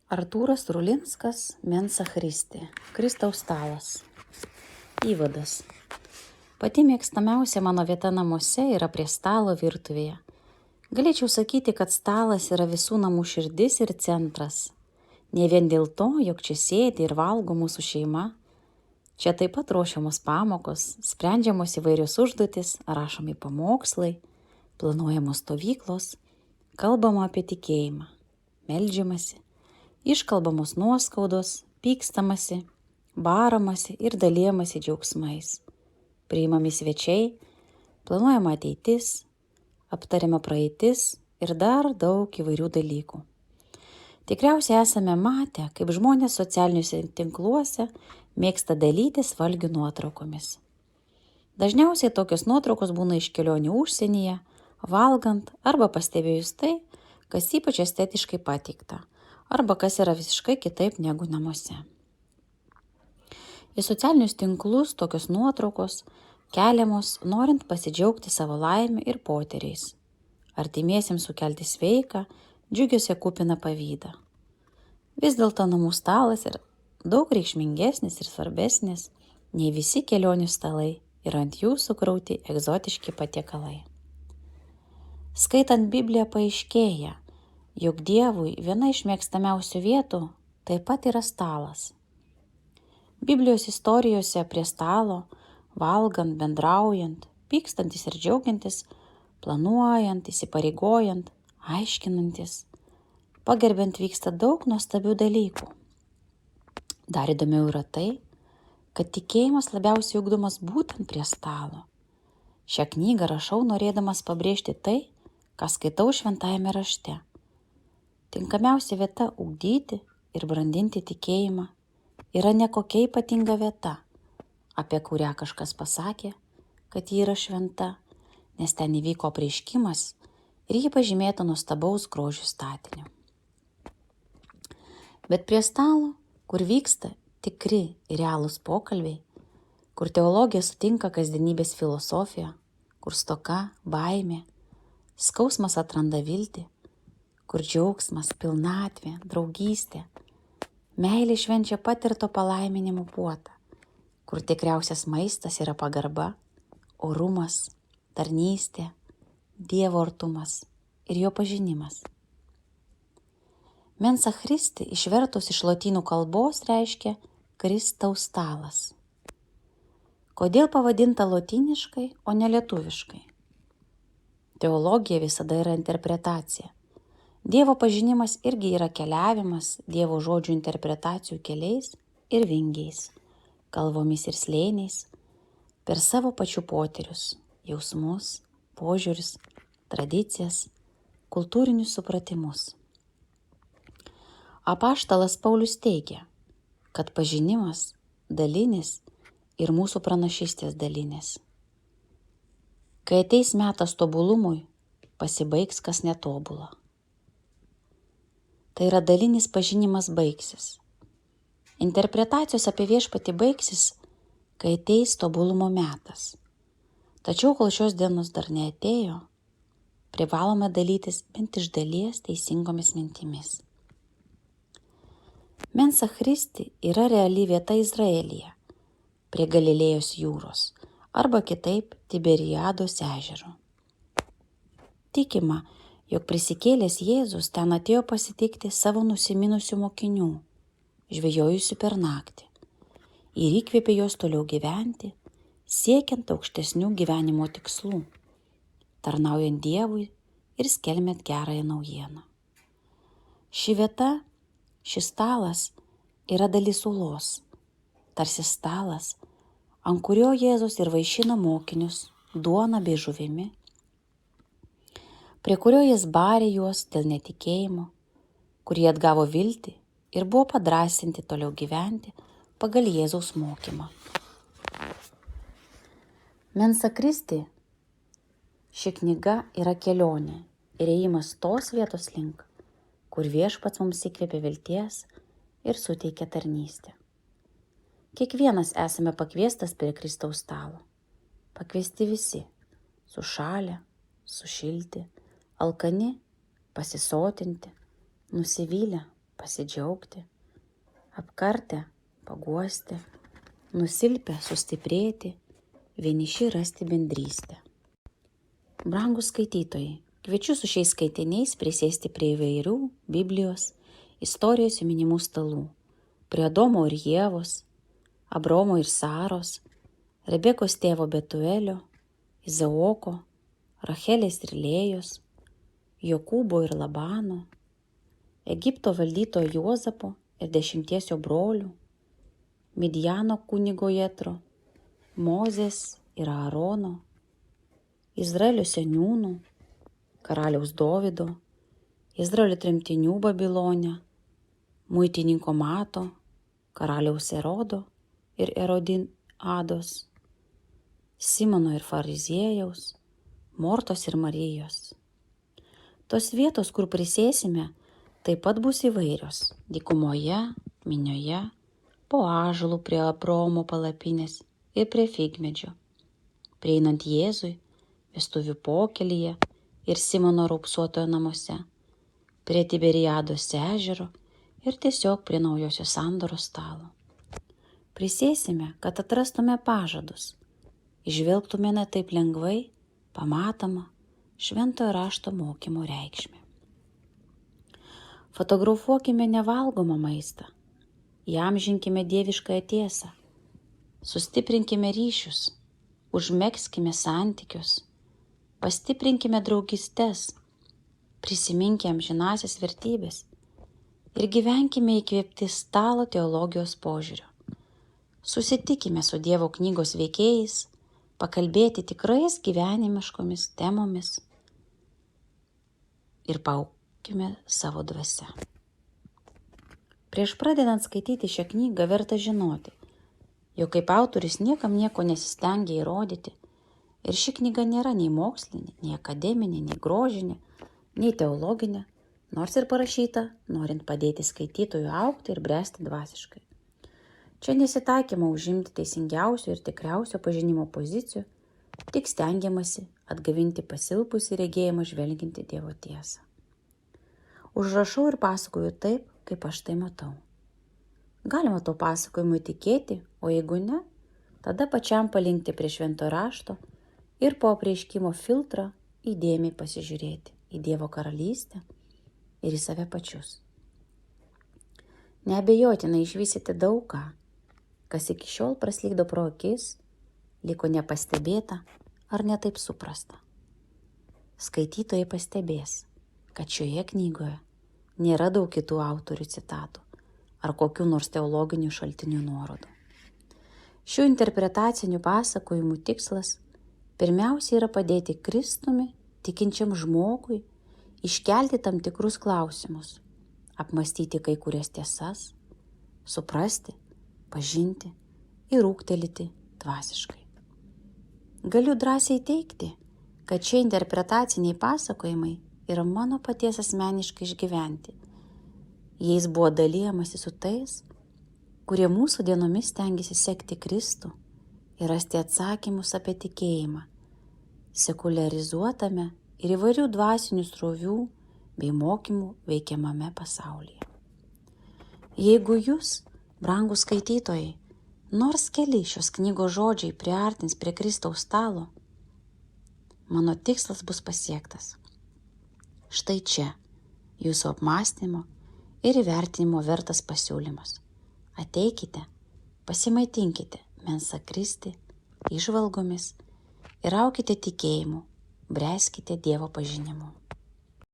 Artūras Rulinskas, Mensa Christi, Kristaus stalas. Įvadas. Pati mėgstamiausia mano vieta namuose yra prie stalo virtuvėje. Galėčiau sakyti, kad stalas yra visų namų širdis ir centras. Ne vien dėl to, jog čia sėdi ir valgo mūsų šeima. Čia taip pat ruošiamos pamokos, sprendžiamos įvairios užduotis, rašomi pamokslai, planuojamos stovyklos, kalbama apie tikėjimą, meldžiamasi, iškalbamos nuoskaudos, pykstamasi, baramasi ir dalijamasi džiaugsmais. Priimami svečiai, planuojama ateitis, aptariama praeitis ir dar daug įvairių dalykų. Tikriausiai esame matę, kaip žmonės socialiniuose tinkluose mėgsta dalytis valgių nuotraukomis. Dažniausiai tokios nuotraukos būna iš kelionių užsienyje, valgant arba pastebėjus tai, kas ypač estetiškai pateikta, arba kas yra visiškai kitaip negu namuose. Į socialinius tinklus tokios nuotraukos keliamos norint pasidžiaugti savo laimę ir potyriais, artimiesiems sukelti sveiką, džiugesio kupiną pavydą. Vis dėlto namų stalas yra daug reikšmingesnis ir svarbesnis nei visi kelionių stalai ir ant jų sukrauti egzotiški patiekalai. Skaitant Bibliją paaiškėja, jog Dievui viena iš mėgstamiausių vietų taip pat yra stalas. Biblijos istorijose prie stalo, valgant, bendraujant, pykstantis ir džiaugiantis, planuojant, įsipareigojant, aiškinantis, pagerbiant vyksta daug nuostabių dalykų. Dar įdomiau yra tai, kad tikėjimas labiausiai ugdomas būtent prie stalo. Šią knygą rašau norėdamas pabrėžti tai, ką skaitau šventajame rašte. Tinkamiausia vieta ugdyti ir brandinti tikėjimą yra ne kokia ypatinga vieta, apie kurią kažkas pasakė, kad ji yra šventa, nes ten įvyko apreiškimas ir ji pažymėta nuostabaus grožio statiniu. Bet prie stalo, kur vyksta tikri ir realūs pokalbiai, kur teologija sutinka kasdienybės filosofiją, kur stoka, baimė, skausmas atranda viltį, kur džiaugsmas, pilnatvė, draugystė, meilė švenčia patirto palaiminimo puotą, kur tikriausias maistas yra pagarba, orumas, tarnystė, Dievo artumas ir jo pažinimas. Mensa Christi išvertus iš lotynų kalbos reiškia Kristaus stalas. Kodėl pavadinta lotyniškai, o ne lietuviškai? Teologija visada yra interpretacija. Dievo pažinimas irgi yra keliavimas Dievo žodžių interpretacijų keliais ir vingiais, kalvomis ir slėniais, per savo pačių potyrius, jausmus, požiūrius, tradicijas, kultūrinius supratimus. Apaštalas Paulius teigia, kad pažinimas dalinis ir mūsų pranašystės dalinis. Kai ateis metas tobulumui, pasibaigs kas netobula. Tai yra dalinis pažinimas baigsis. Interpretacijos apie viešpatį baigsis, kai ateis tobulumo metas. Tačiau kol šios dienos dar neatėjo, privalome dalytis bent iš dalies teisingomis mintimis. Mensa Christi yra reali vieta Izraelyje, prie Galilėjos jūros, arba kitaip Tiberiados ežero. Tikima, jog prisikėlęs Jėzus ten atėjo pasitikti savo nusiminusių mokinių, žvejojusių per naktį, ir įkvėpė juos toliau gyventi, siekiant aukštesnių gyvenimo tikslų, tarnaujant Dievui ir skelbiant gerąją naujieną. Ši vieta, šis stalas yra dalis uolos, tarsi stalas, ant kurio Jėzus ir vaišino mokinius duona bei žuvimi, prie kurio jis barė juos dėl netikėjimo, kurie atgavo viltį ir buvo padrąsinti toliau gyventi pagal Jėzaus mokymą. Mensa Christi, ši knyga yra kelionė ir ėjimas tos vietos link, kur viešpats mums įkvėpė vilties ir suteikė tarnystę. Kiekvienas esame pakviestas prie Kristaus stalo. Pakviesti visi, sušalę, sušilti, alkani, pasisotinti, nusivylę, pasidžiaugti, apkartę paguosti, nusilpę sustiprėti, vieniši rasti bendrystę. Brangūs skaitytojai, kviečiu su šiais skaitiniais prisėsti prie įvairių Biblijos, istorijos minimų stalų, prie Adomo ir Ievos, Abraomo ir Saros, Rebekos tėvo Betuelio, Izaoko, Rachelės ir Lėjos, Jokūbo ir Labano, Egipto valdytojo Juozapo ir 10 jo brolių, Midjano kunigo Jetro, Mozės ir Aarono, Izraelio seniūnų, karaliaus Dovydo, Izraelio tremtinių Babilone, muitininko Mato, karaliaus Erodo ir Erodin-ados, Simono ir Fariziejaus, Mortos ir Marijos. Tos vietos, kur prisėsime, taip pat bus įvairios – dykumoje, minioje, po ąžuolų prie Abraomo palapinės ir prie figmedžio, prieinant Jėzui, vestuvių pokelyje ir Simono raupsuotojo namuose, prie Tiberiados ežero ir tiesiog prie naujosios sandoros stalo. Prisėsime, kad atrastume pažadus, įžvelgtume ne taip lengvai, pamatoma šventojo rašto mokymo reikšmę. Fotografuokime nevalgomą maistą, įamžinkime dieviškąją tiesą, sustiprinkime ryšius, užmegzkime santykius, pastiprinkime draugystes, prisiminkime amžinąsias vertybės ir gyvenkime įkvėpti stalo teologijos požiūrio. Susitikime su Dievo knygos veikėjais, pakalbėti tikrais gyvenimiškomis temomis ir paaukime savo dvasią. Prieš pradedant skaityti šią knygą verta žinoti, jog kaip autorius niekam nieko nesistengia įrodyti ir ši knyga nėra nei mokslinė, nei akademinė, nei grožinė, nei teologinė, nors ir parašyta, norint padėti skaitytojui augti ir bręsti dvasiškai. Čia nesitaikoma užimti teisingiausio ir tikriausio pažinimo pozicijų, tik stengiamasi atgavinti pasilpusį regėjimą žvelginti Dievo tiesą. Užrašau ir pasakoju taip, kaip aš tai matau. Galima to pasakojimui tikėti, o jeigu ne, tada pačiam palinkti prie šventojo rašto ir po apreiškimo filtrą įdėmiai pasižiūrėti į Dievo karalystę ir į save pačius. Neabejotinai išvysite daug ką, kas iki šiol praslykdo pro akis, liko nepastebėta ar netaip suprasta. Skaitytojai pastebės, kad šioje knygoje nėra daug kitų autorių citatų ar kokių nors teologinių šaltinių nuorodų. Šių interpretacinių pasakojimų tikslas pirmiausia yra padėti Kristumi tikinčiam žmogui iškelti tam tikrus klausimus, apmąstyti kai kurias tiesas, suprasti, pažinti ir ūgtelėti dvasiškai. Galiu drąsiai teigti, kad šie interpretaciniai pasakojimai yra mano paties asmeniškai išgyventi. Jais buvo dalijamasi su tais, kurie mūsų dienomis stengiasi sekti Kristų ir rasti atsakymus apie tikėjimą, sekuliarizuotame ir įvairių dvasinių srovių bei mokymų veikiamame pasaulyje. Jeigu jūs, brangūs skaitytojai, nors keli šios knygos žodžiai priartins prie Kristaus stalo, mano tikslas bus pasiektas. Štai čia jūsų apmąstymo ir įvertinimo vertas pasiūlymas. Ateikite, pasimaitinkite Mensa Christi įžvalgomis ir aukite tikėjimu, bręskite Dievo pažinimu.